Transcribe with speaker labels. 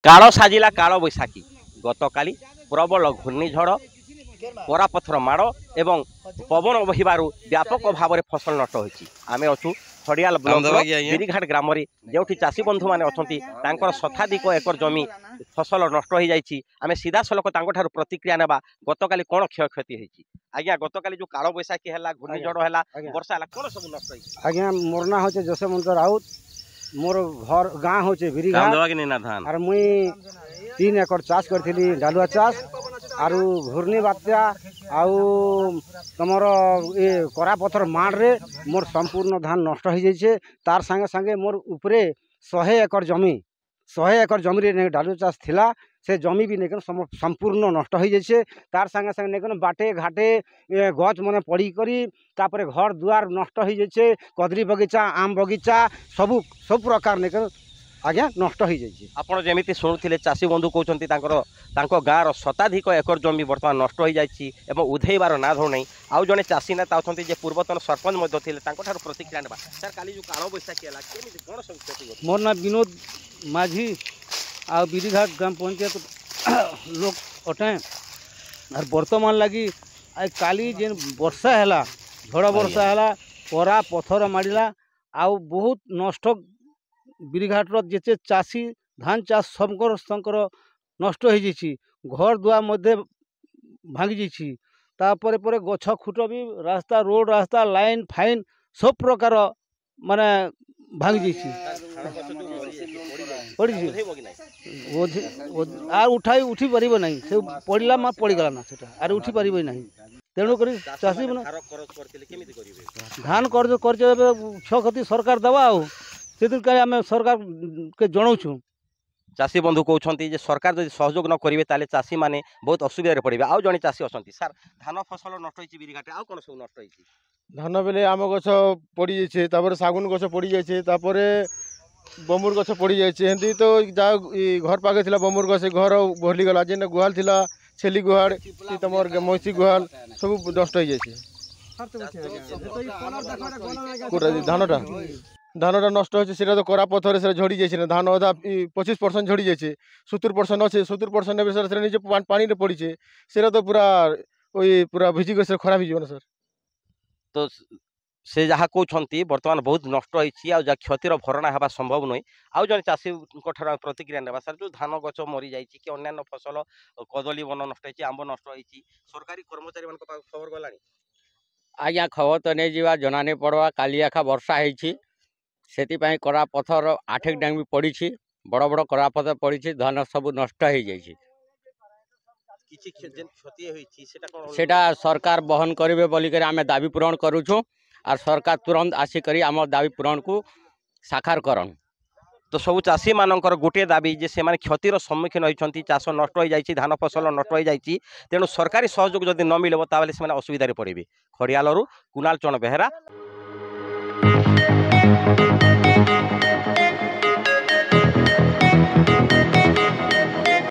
Speaker 1: काल साजिला काल बैशाखी गतकाली प्रबल घूर्णिझड़ करापथर माड़ एवं पवन बहिबार व्यापक भाव में फसल नष्ट होती आम अच्छू खड़ियाल ब्लॉक गिरीघाट ग्राम जो चाषी बंधु मैंने अच्छा शताधिक एकर जमी फसल नष्ट हो जाए आम सीधा सलख प्रतिक्रिया नेबा गतकाली कौन क्षयक्षति होती आज्ञा गतकाली जो काल बैशाखी है घूर्णिझड़ है वर्षा है कौन सब नष्ट होती
Speaker 2: आज्ञा मोर ना हो जशवंत राउत मोर घर गाँ हो धान और मुई 3 एकड़ चाष करी डालुआ चाष आरु घूर्णी बात्या आउ तमर ये करापथर माड़ मोर संपूर्ण धान नष्ट हो जाइए तार संगे संगे मोर उपरे 100 एकड़ जमी डालुआ चाष थिला से जमी भी नहीं संपूर्ण नष्ट हो जाइए तार संगे संगे नहीं बाटे घाटे गच मन पड़ी तापर घर दुआर नष्ट हो जाइए कदली बगीचा आम बगीचा सब सब प्रकार नहीं आज्ञा नष्ट हो जाइए
Speaker 1: आपड़ जमी शुणुले चाषी बंधु कहते गाँव शताधिक एकर जमी बर्तमान नष्ट हो जाए उधेबार ना धो नहीं आउ जड़े चाषी नेता अच्छा पूर्वतन सरपंच प्रतिक्रिया ना सर काली जो काल बैशाखी है कौन सब क्षति
Speaker 2: मोर ना विनोद माझी आ बिरीघाट ग्राम पंचायत लोग अटे और बर्तमान लगी काली जेन वर्षा है झड़ वर्षा है परा पथर माड़ा आउ बहुत नष्ट बिरीघाटर जिते चाषी धान चाष सबकर नष्ट हो जाइए घर दुआ मध्य भांगी जाइए तापर पर गछ खुट भी रास्ता रोड रास्ता लाइन फाइन सब प्रकार माने भांगी आर उठी पार ना से पड़ा माँ पड़गला ना आर उठी पार ना तेणुक चाषी धान कर्ज क्षति सरकार दवा आम सरकार के जनाऊँ
Speaker 1: चाषी बंधु कहते सरकार जब सहयोग न करेंगे ताले चाषी मैंने बहुत असुविधा पड़े आउ जड़े चाषी अच्छा सार धान फसल नष्ट होती बिरीघाटे आउ कौन सब नष्ट होती
Speaker 3: धान बेले आम गछ पड़ जाए सागुन गछ पड़ जाए बमुर गछ पड़ जाए तो जा घर पाखे थी बमुर गछ घर भरलीगला जेन गुहाल थी छेली गुहाड़ तुम मैसी गुहाल सब नष्ट हो जाए धानटा धानटा नष्ट हो तो करापथर से झड़ी जाए धान अधा 25% झड़ी जाए 70% अच्छे 70% निजे पानी पड़ी से तो पूरा पूरा भिजिक खराब हो सर
Speaker 1: तो से जहाँ कहते बर्तमान बहुत नष्ट होती आ क्षतिर भरणा होगा संभव नुहे आउ जन चाषी प्रतिक्रिया ना सर जो धान गच मरी जाए कि अन्य फसल कदली वन नष्ट होती आंब नष्ट होती सरकारी कर्मचारी मान खबर गला
Speaker 4: आज्ञा खबर तो नहीं जावा जना नहीं पड़वा काली आखा वर्षा होती से करापथर 8 डांग भी पड़ी बड़ बड़ करापथर पड़ी धान सब नष्ट हो जाए सेटा सरकार बहन करेंगे बोलिक आम दाबी पूरण करुछुँ और सरकार तुरंत आसिक आम दाबी पूरण को साकार करन
Speaker 1: तो सब चाषी मानकर गोटे दाबी जे से क्षतिर सम्मुखीन होती चाष नष्ट हो जाए धान फसल नष्ट हो जाए तेणु सरकारी सहयोग जदि न मिले ताले से असुविधा पड़े खड़ियालू कुणाल चरण बेहेरा।